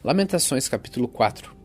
Lamentações capítulo 4.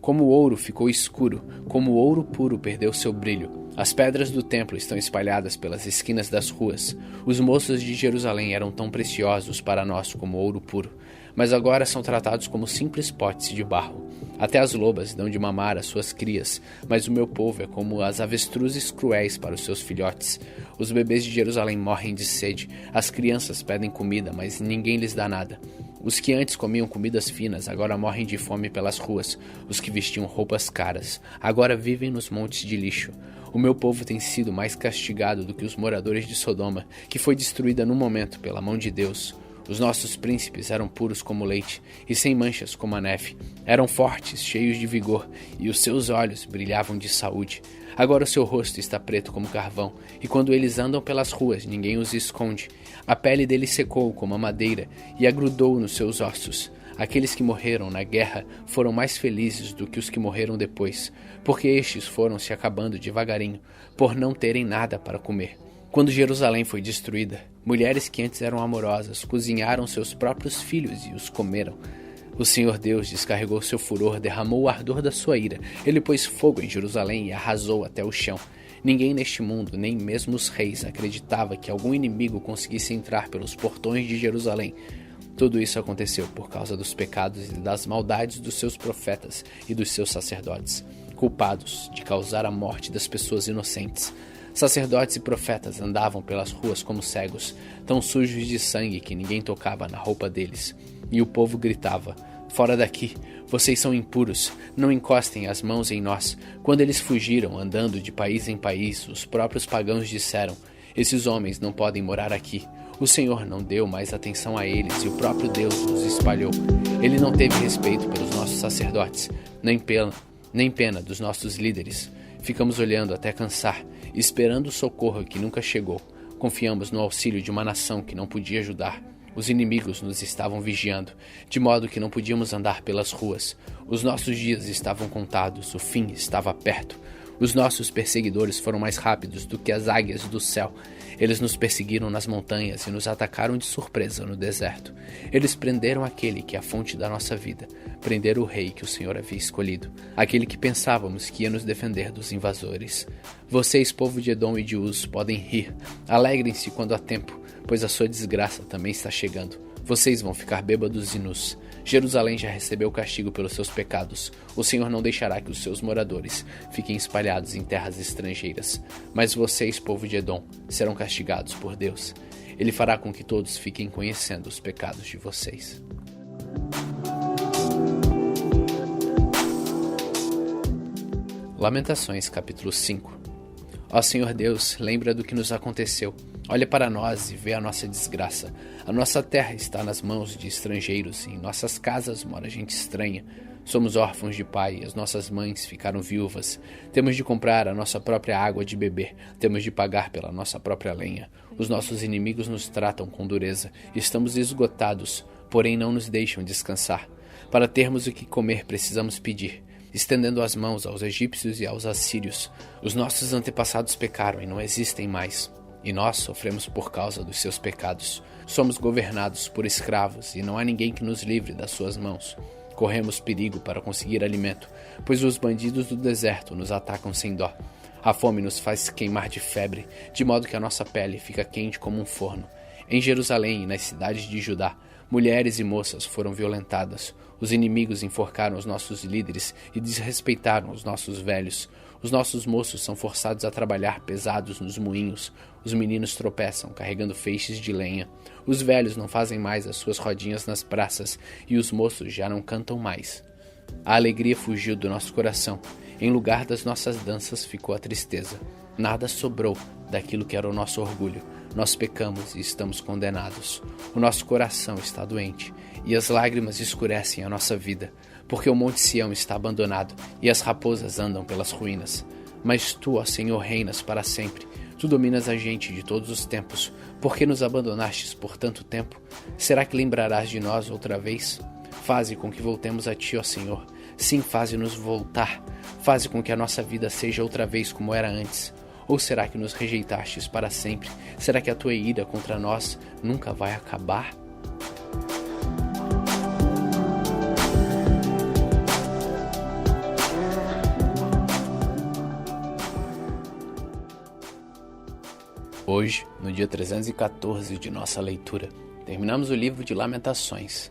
Como o ouro ficou escuro, como o ouro puro perdeu seu brilho. As pedras do templo estão espalhadas pelas esquinas das ruas. Os moços de Jerusalém eram tão preciosos para nós como ouro puro, mas agora são tratados como simples potes de barro. Até as lobas dão de mamar às suas crias, mas o meu povo é como as avestruzes cruéis para os seus filhotes. Os bebês de Jerusalém morrem de sede, as crianças pedem comida, mas ninguém lhes dá nada. Os que antes comiam comidas finas agora morrem de fome pelas ruas. Os que vestiam roupas caras agora vivem nos montes de lixo. O meu povo tem sido mais castigado do que os moradores de Sodoma, que foi destruída num momento pela mão de Deus. Os nossos príncipes eram puros como leite e sem manchas como a neve. Eram fortes, cheios de vigor, e os seus olhos brilhavam de saúde. Agora o seu rosto está preto como carvão, e quando eles andam pelas ruas, ninguém os esconde. A pele deles secou como a madeira e agrudou nos seus ossos. Aqueles que morreram na guerra foram mais felizes do que os que morreram depois, porque estes foram se acabando devagarinho, por não terem nada para comer. Quando Jerusalém foi destruída, mulheres que antes eram amorosas cozinharam seus próprios filhos e os comeram. O Senhor Deus descarregou seu furor, derramou o ardor da sua ira. Ele pôs fogo em Jerusalém e arrasou até o chão. Ninguém neste mundo, nem mesmo os reis, acreditava que algum inimigo conseguisse entrar pelos portões de Jerusalém. Tudo isso aconteceu por causa dos pecados e das maldades dos seus profetas e dos seus sacerdotes, culpados de causar a morte das pessoas inocentes. Sacerdotes e profetas andavam pelas ruas como cegos, tão sujos de sangue que ninguém tocava na roupa deles. E o povo gritava: "Fora daqui, vocês são impuros, não encostem as mãos em nós." Quando eles fugiram, andando de país em país, os próprios pagãos disseram: "Esses homens não podem morar aqui." O Senhor não deu mais atenção a eles e o próprio Deus os espalhou. Ele não teve respeito pelos nossos sacerdotes, nem pena dos nossos líderes. Ficamos olhando até cansar, esperando o socorro que nunca chegou. Confiamos no auxílio de uma nação que não podia ajudar. Os inimigos nos estavam vigiando, de modo que não podíamos andar pelas ruas. Os nossos dias estavam contados, o fim estava perto. Os nossos perseguidores foram mais rápidos do que as águias do céu. Eles nos perseguiram nas montanhas e nos atacaram de surpresa no deserto. Eles prenderam aquele que é a fonte da nossa vida, prenderam o rei que o Senhor havia escolhido, aquele que pensávamos que ia nos defender dos invasores. Vocês, povo de Edom e de Uz, podem rir. Alegrem-se quando há tempo, pois a sua desgraça também está chegando. Vocês vão ficar bêbados e nus. Jerusalém já recebeu o castigo pelos seus pecados. O Senhor não deixará que os seus moradores fiquem espalhados em terras estrangeiras. Mas vocês, povo de Edom, serão castigados por Deus. Ele fará com que todos fiquem conhecendo os pecados de vocês. Lamentações capítulo 5. Ó Senhor Deus, lembra do que nos aconteceu. Olha para nós e vê a nossa desgraça. A nossa terra está nas mãos de estrangeiros e em nossas casas mora gente estranha. Somos órfãos de pai e as nossas mães ficaram viúvas. Temos de comprar a nossa própria água de beber. Temos de pagar pela nossa própria lenha. Os nossos inimigos nos tratam com dureza. Estamos esgotados, porém não nos deixam descansar. Para termos o que comer, precisamos pedir, estendendo as mãos aos egípcios e aos assírios. Os nossos antepassados pecaram e não existem mais. E nós sofremos por causa dos seus pecados. Somos governados por escravos e não há ninguém que nos livre das suas mãos. Corremos perigo para conseguir alimento, pois os bandidos do deserto nos atacam sem dó. A fome nos faz queimar de febre, de modo que a nossa pele fica quente como um forno. Em Jerusalém e nas cidades de Judá, mulheres e moças foram violentadas. Os inimigos enforcaram os nossos líderes e desrespeitaram os nossos velhos. Os nossos moços são forçados a trabalhar pesados nos moinhos. Os meninos tropeçam, carregando feixes de lenha. Os velhos não fazem mais as suas rodinhas nas praças, e os moços já não cantam mais. A alegria fugiu do nosso coração. Em lugar das nossas danças ficou a tristeza. Nada sobrou daquilo que era o nosso orgulho. Nós pecamos e estamos condenados. O nosso coração está doente, e as lágrimas escurecem a nossa vida, porque o Monte Sião está abandonado, e as raposas andam pelas ruínas. Mas tu, ó Senhor, reinas para sempre. Tu dominas a gente de todos os tempos. Por que nos abandonastes por tanto tempo? Será que lembrarás de nós outra vez? Faze com que voltemos a ti, ó Senhor. Sim, faze-nos voltar. Faze com que a nossa vida seja outra vez como era antes. Ou será que nos rejeitastes para sempre? Será que a tua ira contra nós nunca vai acabar? Hoje, no dia 314 de nossa leitura, terminamos o livro de Lamentações.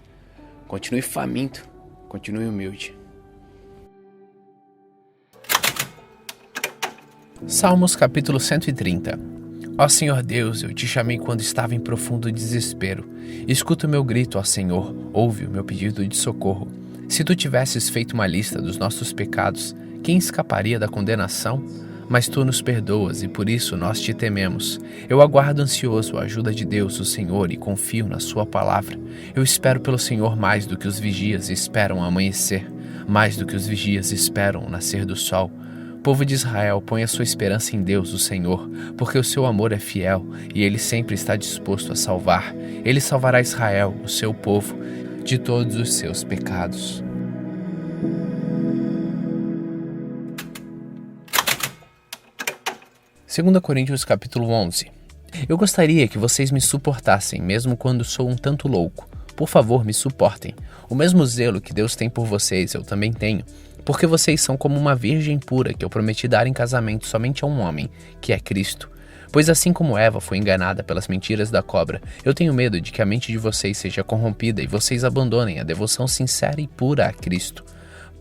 Continue faminto, continue humilde. Salmos capítulo 130. Ó Senhor Deus, eu te chamei quando estava em profundo desespero. Escuta o meu grito, ó Senhor, ouve o meu pedido de socorro. Se tu tivesses feito uma lista dos nossos pecados, quem escaparia da condenação? Mas tu nos perdoas e por isso nós te tememos. Eu aguardo ansioso a ajuda de Deus, o Senhor, e confio na sua palavra. Eu espero pelo Senhor mais do que os vigias esperam amanhecer, mais do que os vigias esperam o nascer do sol. Povo de Israel, põe a sua esperança em Deus, o Senhor, porque o seu amor é fiel e ele sempre está disposto a salvar. Ele salvará Israel, o seu povo, de todos os seus pecados. Segunda Coríntios capítulo 11. Eu gostaria que vocês me suportassem, mesmo quando sou um tanto louco. Por favor, me suportem. O mesmo zelo que Deus tem por vocês, eu também tenho. Porque vocês são como uma virgem pura que eu prometi dar em casamento somente a um homem, que é Cristo. Pois assim como Eva foi enganada pelas mentiras da cobra, eu tenho medo de que a mente de vocês seja corrompida e vocês abandonem a devoção sincera e pura a Cristo.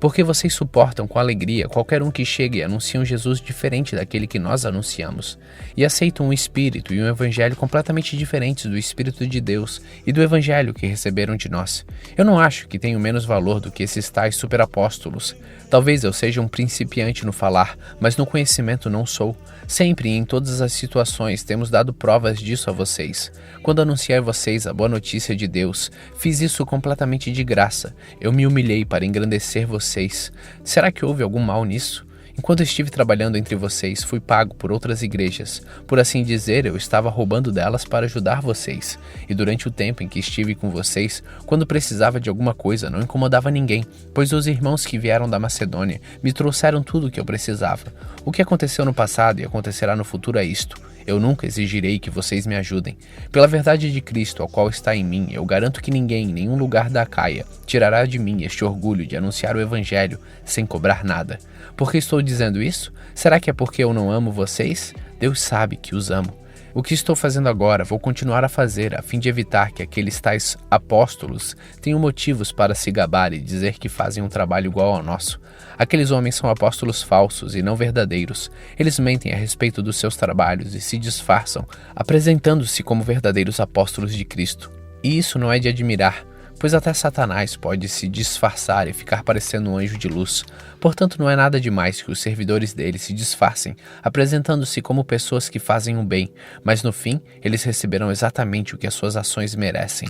Porque vocês suportam com alegria qualquer um que chegue e anuncie um Jesus diferente daquele que nós anunciamos, e aceitam um espírito e um evangelho completamente diferentes do Espírito de Deus e do evangelho que receberam de nós. Eu não acho que tenho menos valor do que esses tais superapóstolos. Talvez eu seja um principiante no falar, mas no conhecimento não sou. Sempre e em todas as situações temos dado provas disso a vocês. Quando anunciei a vocês a boa notícia de Deus, fiz isso completamente de graça. Eu me humilhei para engrandecer vocês. Será que houve algum mal nisso? Enquanto estive trabalhando entre vocês, fui pago por outras igrejas. Por assim dizer, eu estava roubando delas para ajudar vocês. E durante o tempo em que estive com vocês, quando precisava de alguma coisa, não incomodava ninguém, pois os irmãos que vieram da Macedônia me trouxeram tudo o que eu precisava. O que aconteceu no passado e acontecerá no futuro é isto. Eu nunca exigirei que vocês me ajudem. Pela verdade de Cristo, ao qual está em mim, eu garanto que ninguém, em nenhum lugar da Acaia, tirará de mim este orgulho de anunciar o Evangelho sem cobrar nada. Por que estou dizendo isso? Será que é porque eu não amo vocês? Deus sabe que os amo. O que estou fazendo agora, vou continuar a fazer, a fim de evitar que aqueles tais apóstolos tenham motivos para se gabar e dizer que fazem um trabalho igual ao nosso. Aqueles homens são apóstolos falsos e não verdadeiros. Eles mentem a respeito dos seus trabalhos e se disfarçam, apresentando-se como verdadeiros apóstolos de Cristo. E isso não é de admirar, pois até Satanás pode se disfarçar e ficar parecendo um anjo de luz. Portanto, não é nada demais que os servidores dele se disfarcem, apresentando-se como pessoas que fazem o bem, mas no fim, eles receberão exatamente o que as suas ações merecem.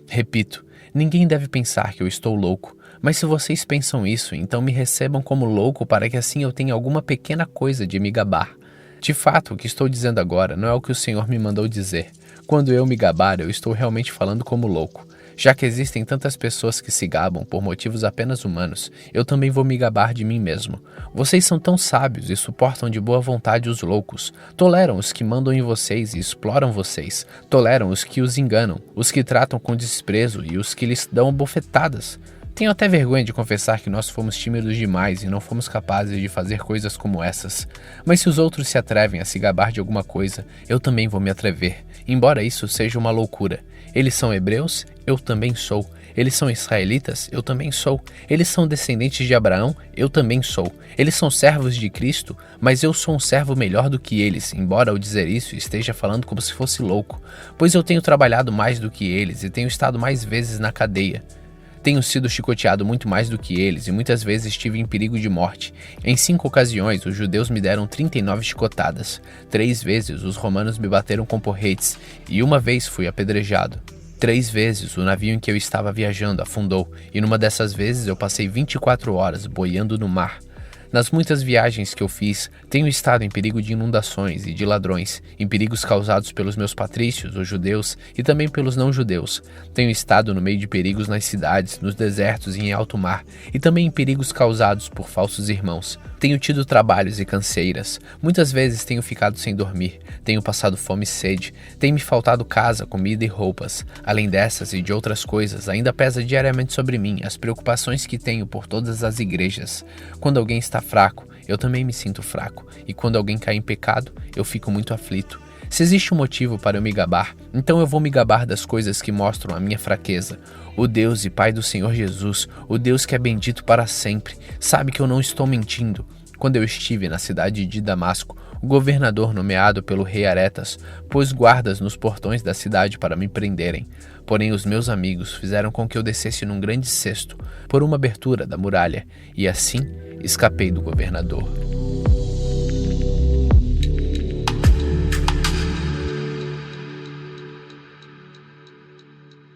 Repito, ninguém deve pensar que eu estou louco, mas se vocês pensam isso, então me recebam como louco para que assim eu tenha alguma pequena coisa de me gabar. De fato, o que estou dizendo agora não é o que o Senhor me mandou dizer. Quando eu me gabar, eu estou realmente falando como louco. Já que existem tantas pessoas que se gabam por motivos apenas humanos, eu também vou me gabar de mim mesmo. Vocês são tão sábios e suportam de boa vontade os loucos. Toleram os que mandam em vocês e exploram vocês. Toleram os que os enganam, os que tratam com desprezo e os que lhes dão bofetadas. Tenho até vergonha de confessar que nós fomos tímidos demais e não fomos capazes de fazer coisas como essas. Mas se os outros se atrevem a se gabar de alguma coisa, eu também vou me atrever, embora isso seja uma loucura. Eles são hebreus? Eu também sou. Eles são israelitas? Eu também sou. Eles são descendentes de Abraão? Eu também sou. Eles são servos de Cristo? Mas eu sou um servo melhor do que eles, embora ao dizer isso esteja falando como se fosse louco, pois eu tenho trabalhado mais do que eles e tenho estado mais vezes na cadeia. Tenho sido chicoteado muito mais do que eles e muitas vezes estive em perigo de morte. Em 5 ocasiões, os judeus me deram 39 chicotadas. 3 vezes, os romanos me bateram com porretes e uma vez fui apedrejado. 3 vezes, o navio em que eu estava viajando afundou e numa dessas vezes eu passei 24 horas boiando no mar. Nas muitas viagens que eu fiz, tenho estado em perigo de inundações e de ladrões, em perigos causados pelos meus patrícios, os judeus, e também pelos não-judeus. Tenho estado no meio de perigos nas cidades, nos desertos e em alto mar, e também em perigos causados por falsos irmãos. Tenho tido trabalhos e canseiras. Muitas vezes tenho ficado sem dormir. Tenho passado fome e sede. Tem me faltado casa, comida e roupas. Além dessas e de outras coisas, ainda pesa diariamente sobre mim as preocupações que tenho por todas as igrejas. Quando alguém está fraco, eu também me sinto fraco. E quando alguém cai em pecado, eu fico muito aflito. Se existe um motivo para eu me gabar, então eu vou me gabar das coisas que mostram a minha fraqueza. O Deus e Pai do Senhor Jesus, o Deus que é bendito para sempre, sabe que eu não estou mentindo. Quando eu estive na cidade de Damasco, o governador nomeado pelo rei Aretas pôs guardas nos portões da cidade para me prenderem. Porém, os meus amigos fizeram com que eu descesse num grande cesto por uma abertura da muralha, e assim escapei do governador.